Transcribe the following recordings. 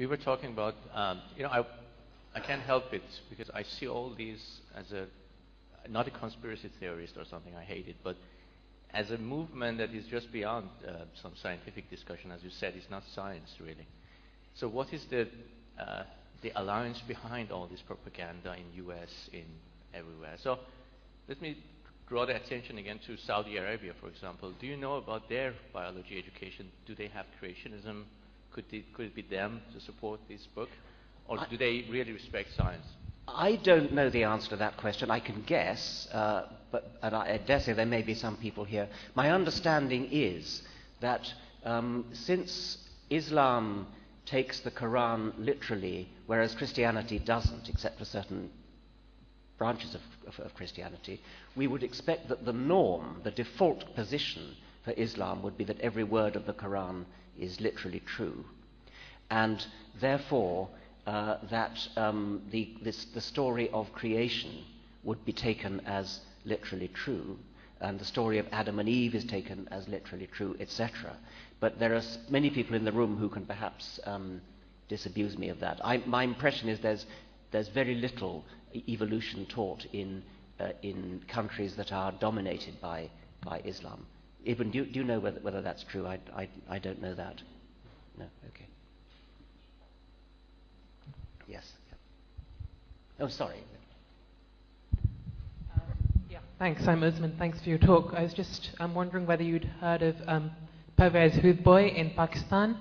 we were talking about, I can't help it because I see all these as not a conspiracy theorist or something, I hate it, but as a movement that is just beyond some scientific discussion. As you said, it's not science really. So what is the alliance behind all this propaganda in US, in everywhere? So let me draw the attention again to Saudi Arabia, for example. Do you know about their biology education? Do they have creationism? Could it be them to support this book? Or do they really respect science? I don't know the answer to that question. I can guess, and I dare say there may be some people here. My understanding is that since Islam takes the Quran literally, whereas Christianity doesn't, except for certain branches of Christianity, we would expect that the norm, the default position for Islam would be that every word of the Quran is literally true. And therefore, the story of creation would be taken as literally true, and the story of Adam and Eve is taken as literally true, etc. But there are many people in the room who can perhaps disabuse me of that. My impression is there's very little evolution taught in countries that are dominated by Islam. Ibn, do you know whether that's true? I don't know that. No? Okay. Yes. Oh, sorry. Yeah. Thanks, I'm Usman. Thanks for your talk. I was just wondering whether you'd heard of Pervez Hudboy in Pakistan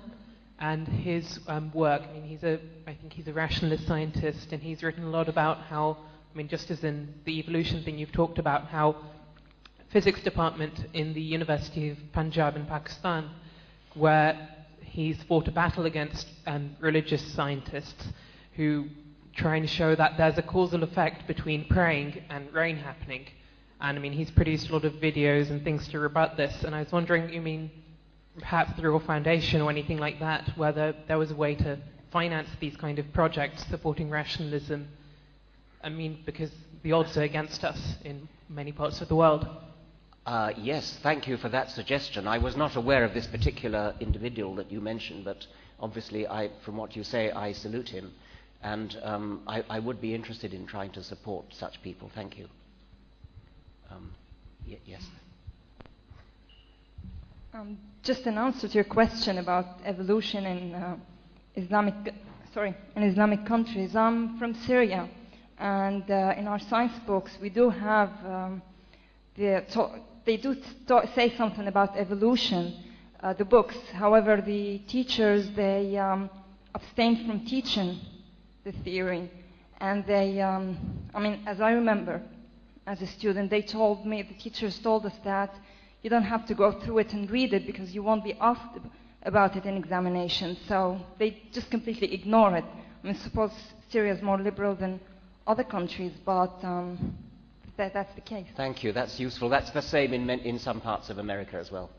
and his work. I mean, I think he's a rationalist scientist, and he's written a lot about how, just as in the evolution thing you've talked about, how physics department in the University of Punjab in Pakistan, where he's fought a battle against religious scientists who try and show that there's a causal effect between praying and rain happening. And he's produced a lot of videos and things to rebut this. And I was wondering, perhaps through a foundation or anything like that, whether there was a way to finance these kind of projects supporting rationalism. Because the odds are against us in many parts of the world. Yes, thank you for that suggestion. I was not aware of this particular individual that you mentioned, but obviously, from what you say, I salute him. And I would be interested in trying to support such people. Thank you. Yes. Just an answer to your question about evolution in Islamic countries. I'm from Syria, and in our science books we do have they do say something about evolution. The books, however, the teachers they abstained from teaching the theory, and they, as I remember, as a student, the teachers told us that you don't have to go through it and read it because you won't be asked about it in examinations. So they just completely ignore it. Suppose Syria is more liberal than other countries, but that's the case. Thank you. That's useful. That's the same in some parts of America as well.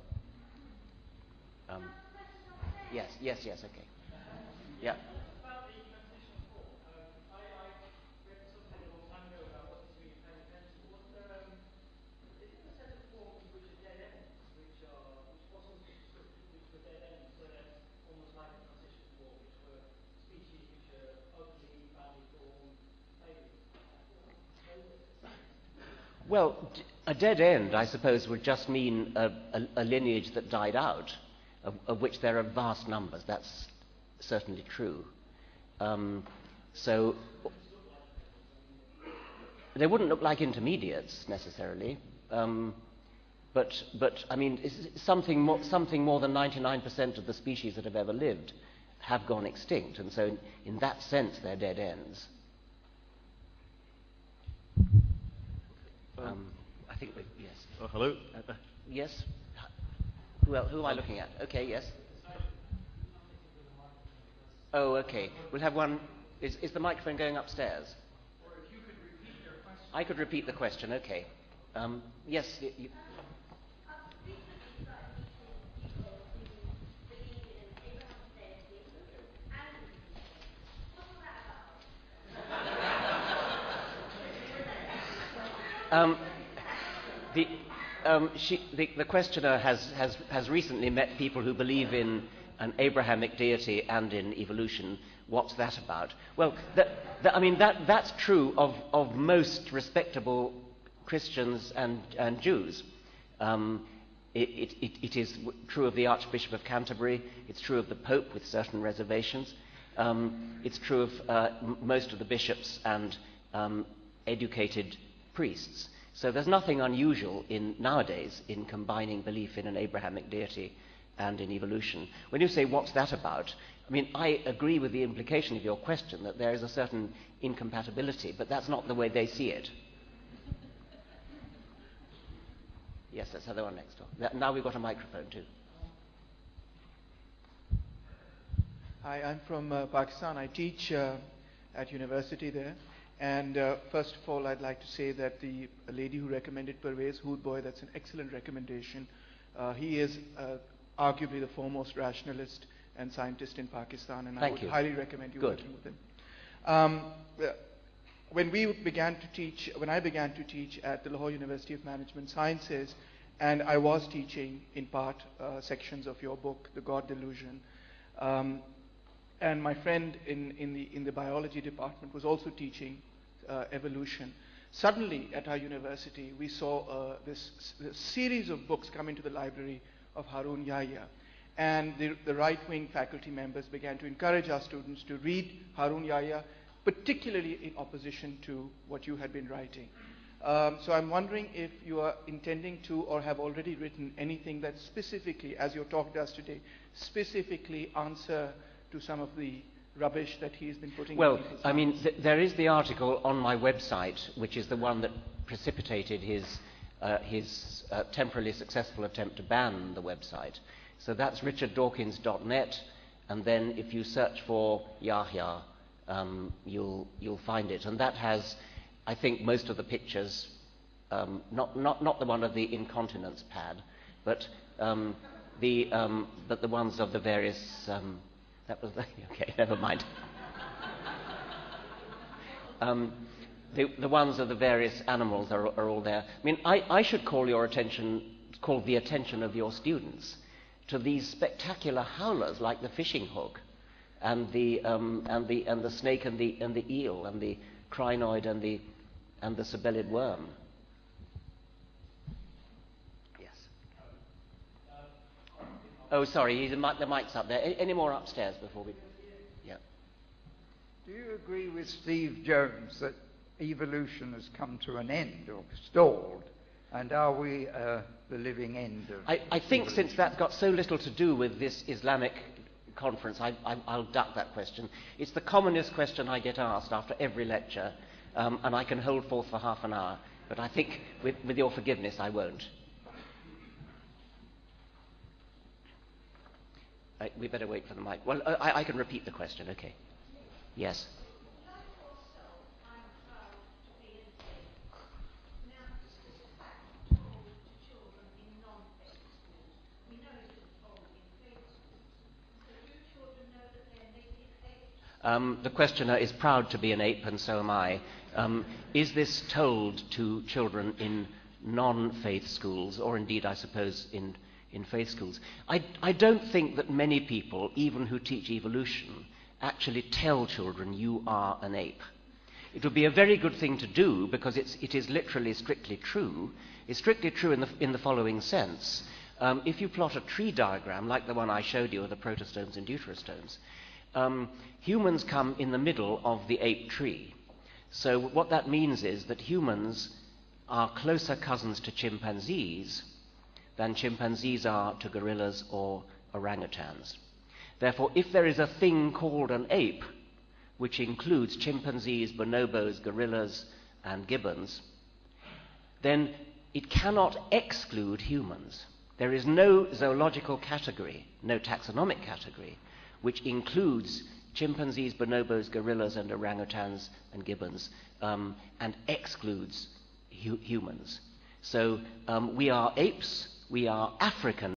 Yes. Okay. Yeah. Well, a dead end, I suppose, would just mean a lineage that died out, of which there are vast numbers. That's certainly true. So they wouldn't look like intermediates necessarily, but something more than 99% of the species that have ever lived have gone extinct, and so in that sense, they're dead ends. I think yes. Hello? Yes? Who am I looking at? Okay, yes. Oh, okay. We'll have one. Is the microphone going upstairs? Or if you could repeat your question. I could repeat the question, okay. Yes. The questioner has recently met people who believe in an Abrahamic deity and in evolution, what's that about? Well, that's true of most respectable Christians and Jews. It is true of the Archbishop of Canterbury. It's true of the Pope with certain reservations. It's true of most of the bishops and educated priests. So there's nothing unusual nowadays in combining belief in an Abrahamic deity and in evolution. When you say, what's that about? I mean, I agree with the implication of your question that there is a certain incompatibility, but that's not the way they see it. Yes, that's the other one next door. Now we've got a microphone too. Hi, I'm from Pakistan. I teach at university there. And first of all, I'd like to say that the lady who recommended Pervez Hoodboy, that's an excellent recommendation. He is arguably the foremost rationalist and scientist in Pakistan, and I would highly recommend you working with him. When I began to teach at the Lahore University of Management Sciences, and I was teaching in part sections of your book, The God Delusion, and my friend in the biology department was also teaching evolution. Suddenly, at our university, we saw this series of books come into the library of Harun Yahya. And the right-wing faculty members began to encourage our students to read Harun Yahya, particularly in opposition to what you had been writing. So I'm wondering if you are intending to or have already written anything that specifically, as your talk does today, specifically answer to some of the rubbish that he's been putting in people's I mean, minds. there is the article on my website, which is the one that precipitated his temporarily successful attempt to ban the website. So that's richarddawkins.net, and then if you search for Yahya, you'll find it. And that has, I think, most of the pictures, not the one of the incontinence pad, but the ones of the various. That was okay. Never mind. The ones of the various animals are all there. I mean, I should call the attention of your students to these spectacular howlers like the fishing hook, and the snake and the eel and the crinoid and the sabellid worm. Yes. Oh, sorry, the mic's up there. Any more upstairs before we? Yeah. Do you agree with Steve Jones that evolution has come to an end or stalled? And are we the living end of I think evolution? Since that's got so little to do with this Islamic conference, I'll duck that question. It's the commonest question I get asked after every lecture, and I can hold forth for half an hour. But I think, with your forgiveness, I won't. We better wait for the mic. Well, I can repeat the question, okay. Yes. The questioner is proud to be an ape, and so am I. Is this told to children in non-faith schools, or indeed, I suppose, in faith schools? I don't think that many people, even who teach evolution, actually tell children you are an ape. It would be a very good thing to do, because it is literally strictly true. It's strictly true in the following sense. If you plot a tree diagram, like the one I showed you of the protostomes and deuterostomes, humans come in the middle of the ape tree. So what that means is that humans are closer cousins to chimpanzees than chimpanzees are to gorillas or orangutans. Therefore, if there is a thing called an ape, which includes chimpanzees, bonobos, gorillas, and gibbons, then it cannot exclude humans. There is no zoological category, no taxonomic category, which includes chimpanzees, bonobos, gorillas, and orangutans and gibbons, and excludes humans. So we are apes, we are African